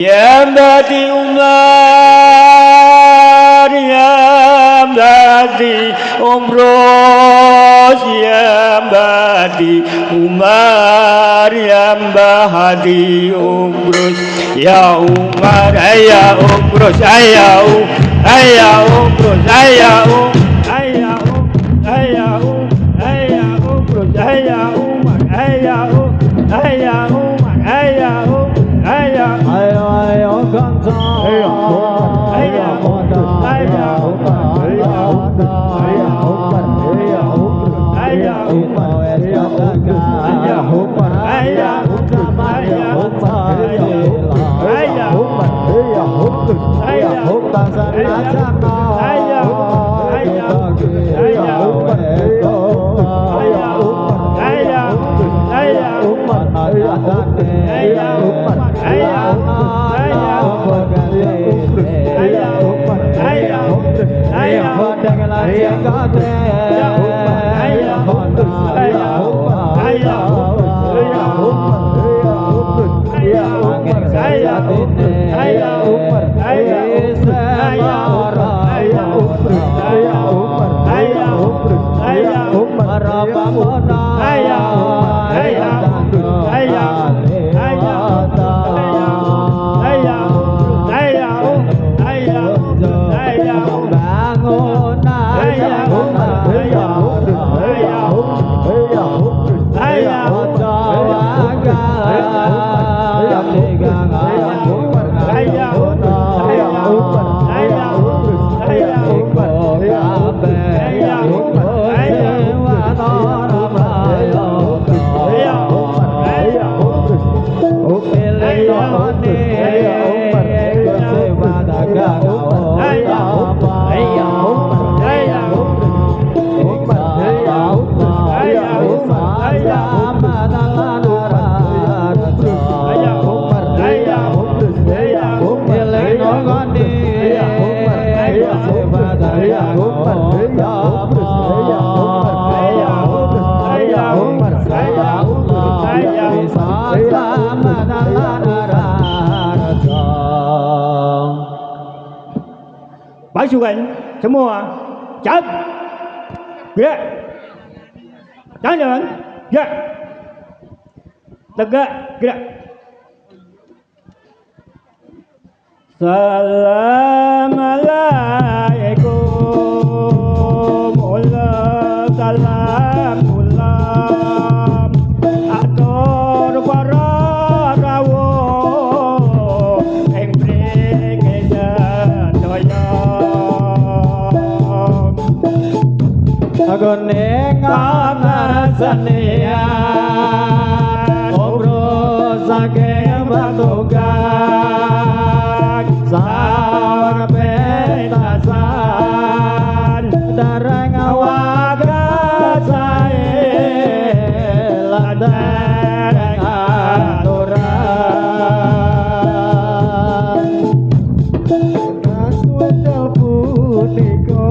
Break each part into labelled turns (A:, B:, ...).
A: Yang dadi Umar, yang dadi Umrus, yang dadi Umar, yang dadi Umrus. Ya Umar, ya Umrus, ya Umrus, ya Umrus, ya Umrus, ya Umrus, ya Umrus, ya Umar, ya Umar, ya Umar, ya Umar. Ayo ayo kanca ayo ayo kanca ayo ayo pasukan semua cap gerak jalan gerak tegak gerak. Assalamualaikum salam ulam atur para rawuh ing mriki sedaya agone ngamasania obro saking batugan sawar petasan darang wagasae ladarang aturan kasudal punika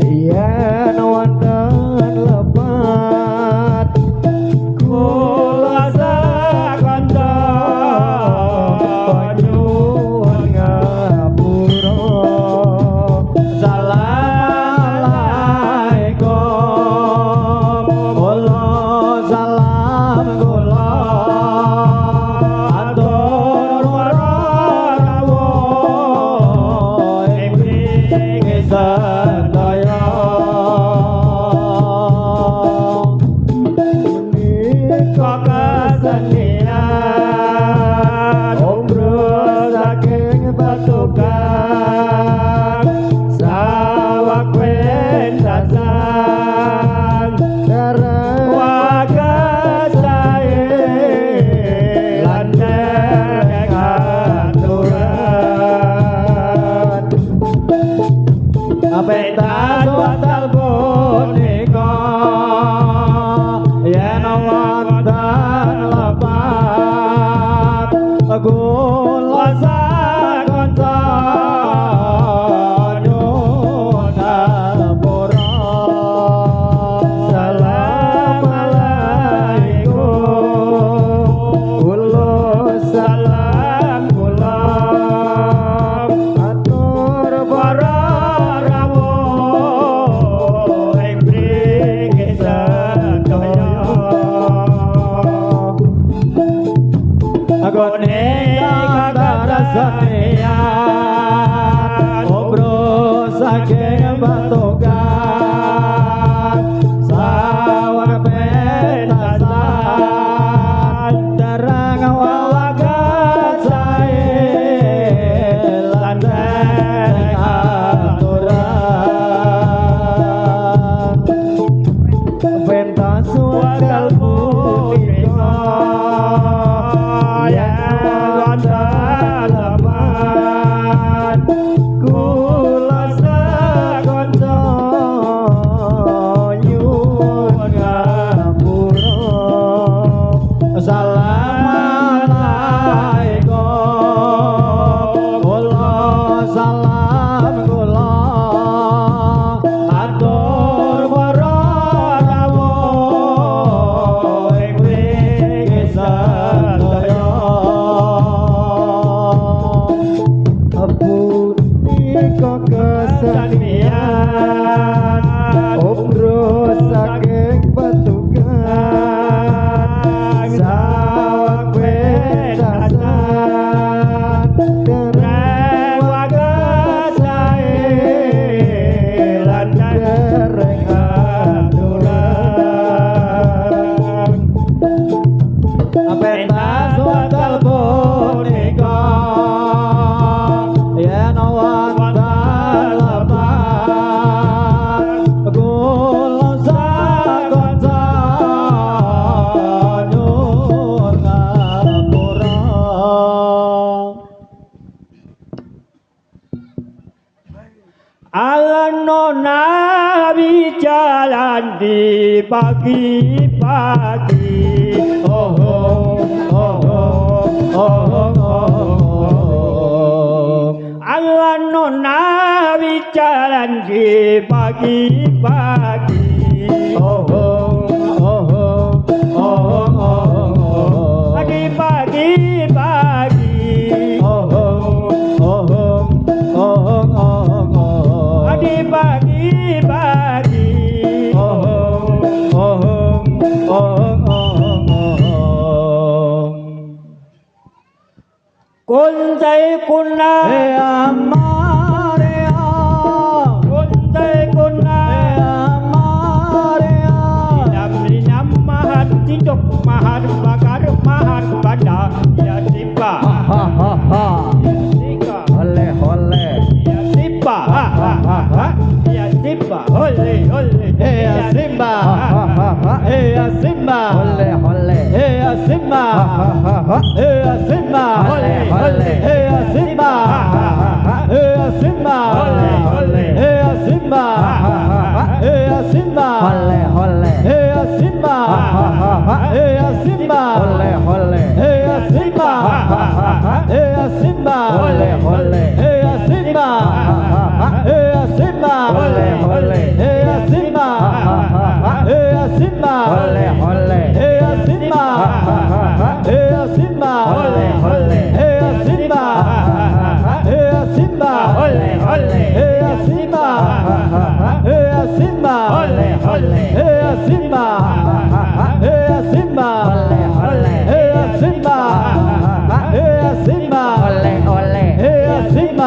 A: yen wonten lepat kula sakanda nyuwun ngapura. Assalamualaikum kula salam kula atur rawuh ing mriki sedaya menika kesenian umroh saking batukan sawak pentasan dereng wagasae lan dereng aturan pentas watal punika yen wonten lepat kula sakanca nyuwun ngapura. Assalamualaikum kula salam ingkang karesenian obro saking batukan sawang pentasan dereng wawagan sae lan aturan pentas wakal punika yen dalaman kula sakonco nyuwun ngapura assalamualaikum kula salam kula atur para rawuh ing mriki sadaya punika kesenian obro saking batukan sawang pentasan dereng wagas sae lan dereng aturan pentas wakal punika yen wonten dalaman kula sakonco nyuwun ngapura Alanona jalan di pagi-pagi oh oh oh oh oh Alanona jalan di pagi-pagi oh oh oh oh oh pagi-pagi oh oh oh oh pagi-pagi kuntai kuna amaria kuntai kuna amaria dinam mahat tidok mahat bakar mahat pada ya tiba oleh oleh ya tiba ya tiba oleh oleh ya simba ya simba oleh oleh ya simba ya simba oleh oleh ya simba ya simba oleh oleh ya simba ya simba oleh oleh ya simba ya simba oleh oleh ya simba ya simba oleh oleh ya simba ya simba oleh oleh ya simba ya simba oleh oleh ya simba ya simba oleh oleh ya simba ya simba oleh oleh ya simba ya simba oleh oleh ya simba ya simba oleh oleh ya simba ya simba oleh oleh ya simba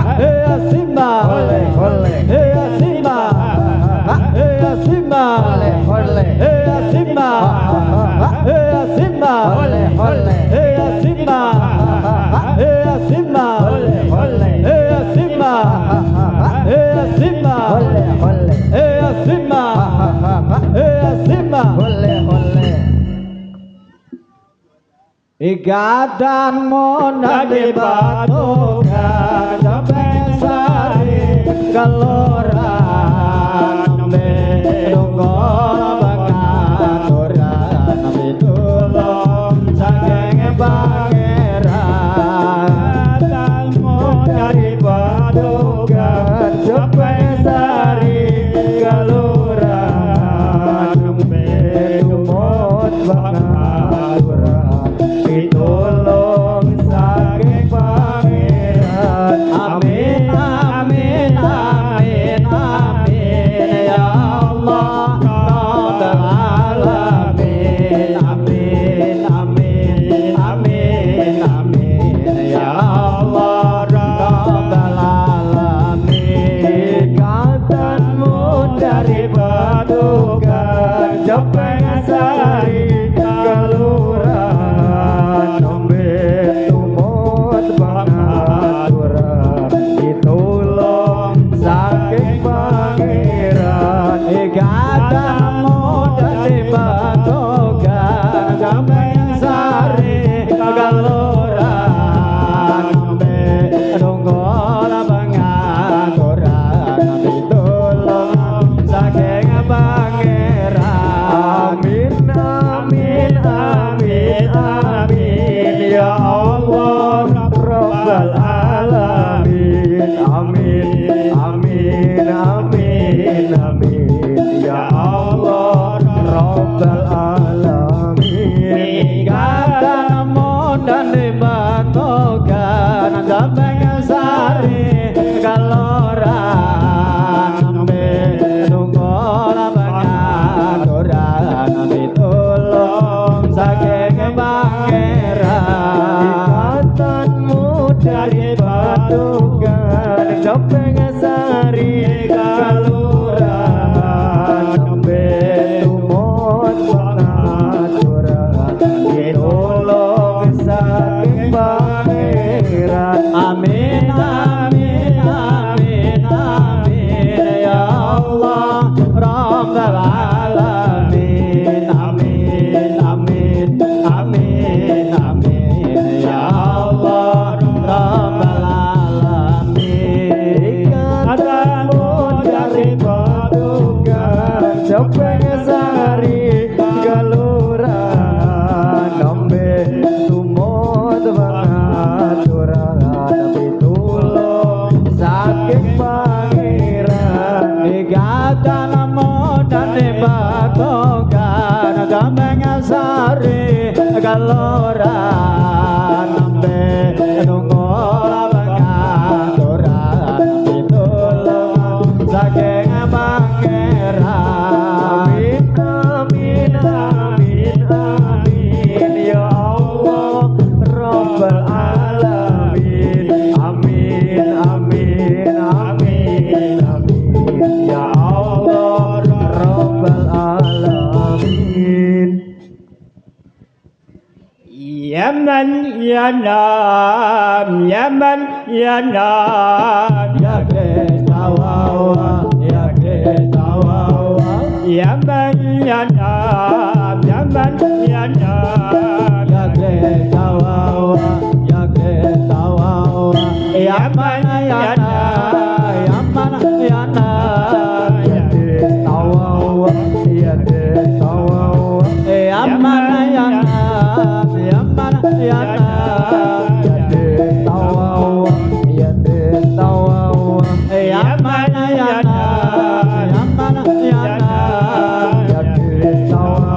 A: ya simba oleh oleh ya simba ya simba oleh oleh ya simba ya simba oleh oleh ya simba ya simba oleh oleh ya simba ya simba oleh oleh ya simba ya simba oleh oleh Igadan mo nadi batukan Japeng sari kaluran Nambe nunggo bangaturan Nambe tulong saking pangeran Igadan mo nadi batukan Japeng sari kaluran Nambe nunggo bangaturan ditolong saking pangeran amin amin amin amin ya Allah rabbal alamin. Amin, amin, amin, amin. Ya Allah rabbal alamin. Kata mudan dibatokan sampai sari kaloran menungol pengaturan ditulung saking pangeran. Ikatanmu dari batukan sampai sari kaloran tumut pengaturan ditulung saking pangeran. Amin, amin, amin, amin. Ya Allah rabbal alamin. Amin, amin, amin, amin. Ya Allah rabbal alamin. Katamu dari padukan sampai sari galuran nembe tumut pengaturan pitulung saking pangeran. Ikatan mudan dibatokan sampai sari galuran nembe nungol pengaturan pitulung saking pangeran. Amin, amin, amin. Ya Allah rabbal alamin. Amin, amin, amin, amin. Ya Allah rabbal alamin. Yaman yanam, Yaman yanam, ya ketawa, ya ketawa. Yaman yanam, Yaman yanam, ya ketawa, ya ketawa. Yaman yanam, Yaman yanam, ya ketawa, ya ketawa. Yaman yanam, Yaman yanam, ya ketawa, ya ketawa. Yaman yanam, Yaman yanam, ya ketawa,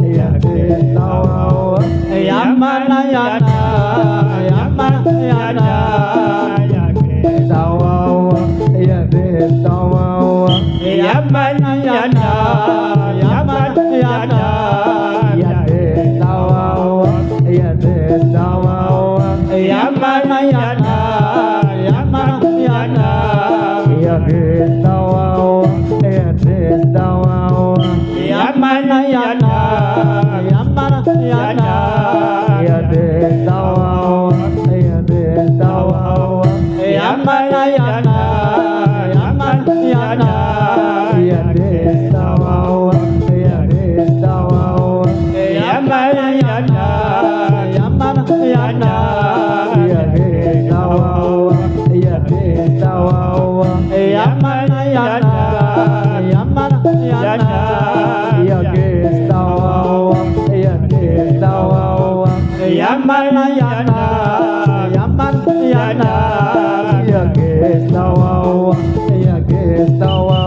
A: ya ketawa. Yaman yanam, Yaman yanam, ya ketawa, ya ketawa. Yaman yanam, Yaman yanam, ya ketawa, ya ketawa. Yaman yanam, Yaman yanam, ya ketawa, ya ketawa. Yaman yanam, Yaman yanam, ya ketawa, ya ketawa. Yaman yanam, Yaman yanam, ya ketawa, ya ketawa. Yaman yanam, Yaman yanam, ya ketawa, ya ketawa. Yaman yanam, Yaman yanam, ya ketawa, ya ketawa. Yaman yanam, Yaman yanam, ya ketawa, ya ketawa.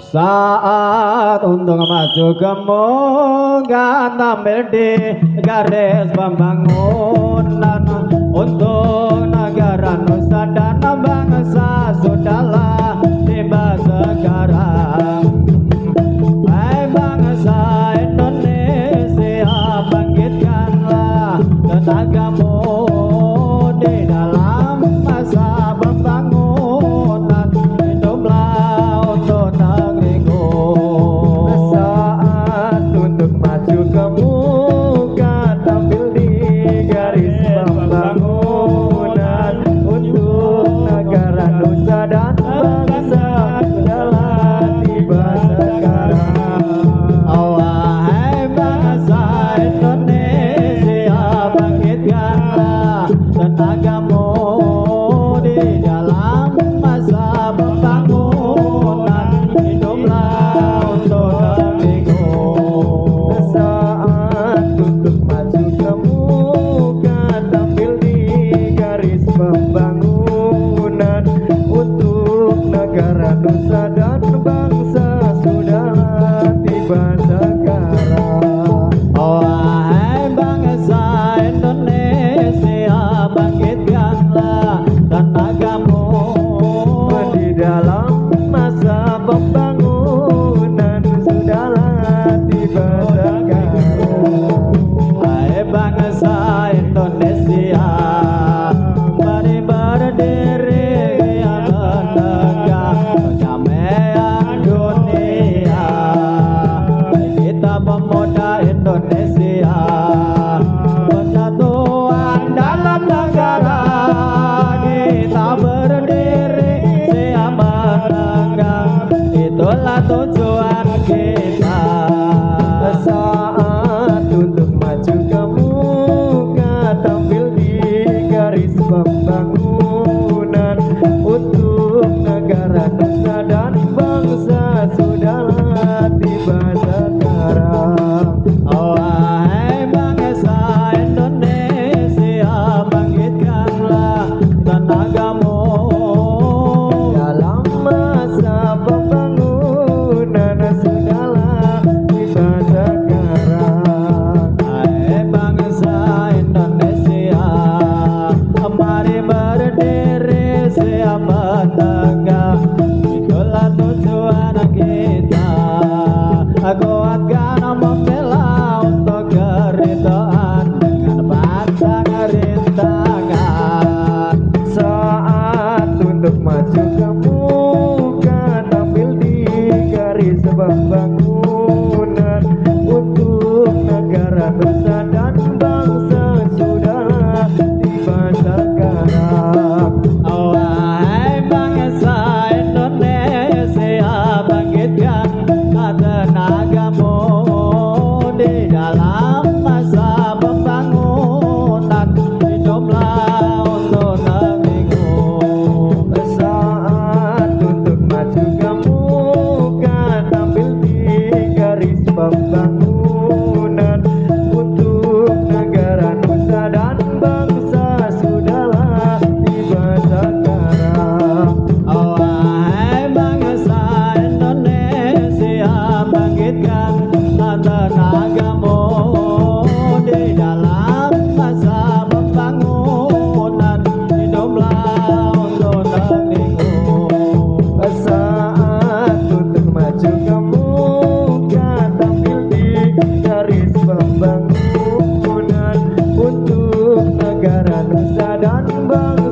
A: Saat untuk maju ke munggah tampil di garis pembangunan untuk negara Nusa dan bangsa sudahlah tiba sekarang. Hai bangsa Indonesia, bangkitkanlah tenagamu di dalam masa pembangunan. Hiduplah untuk negeriku. Saat untuk maju ke muka tampil di garis pembangunan untuk negara Nusa dan bangsa sudahlah tiba sekarang. Wahai bangsa Indonesia, bangkitkan
B: tangan. Saat untuk maju ke muka, tampil di garis pembangunan untuk negara, nusa dan bangsa. Sudahlah tiba sekarang. Wahai bangsa Indonesia, bangkitkan tenagamu di dalam masa pembangunan. Hiduplah untuk negeriku. Saat untuk maju ke muka, tampil di garis pembangunan untuk negara, nusa dan bangsa. Sudahlah tiba sekarang. Wahai bangsa Indonesia, bangkitkan tenagamu di dalam masa pembangunan. Hiduplah untuk negeriku. Saat untuk maju ke muka, tampil di garis pembangunan untuk negara, nusa dan bangsa.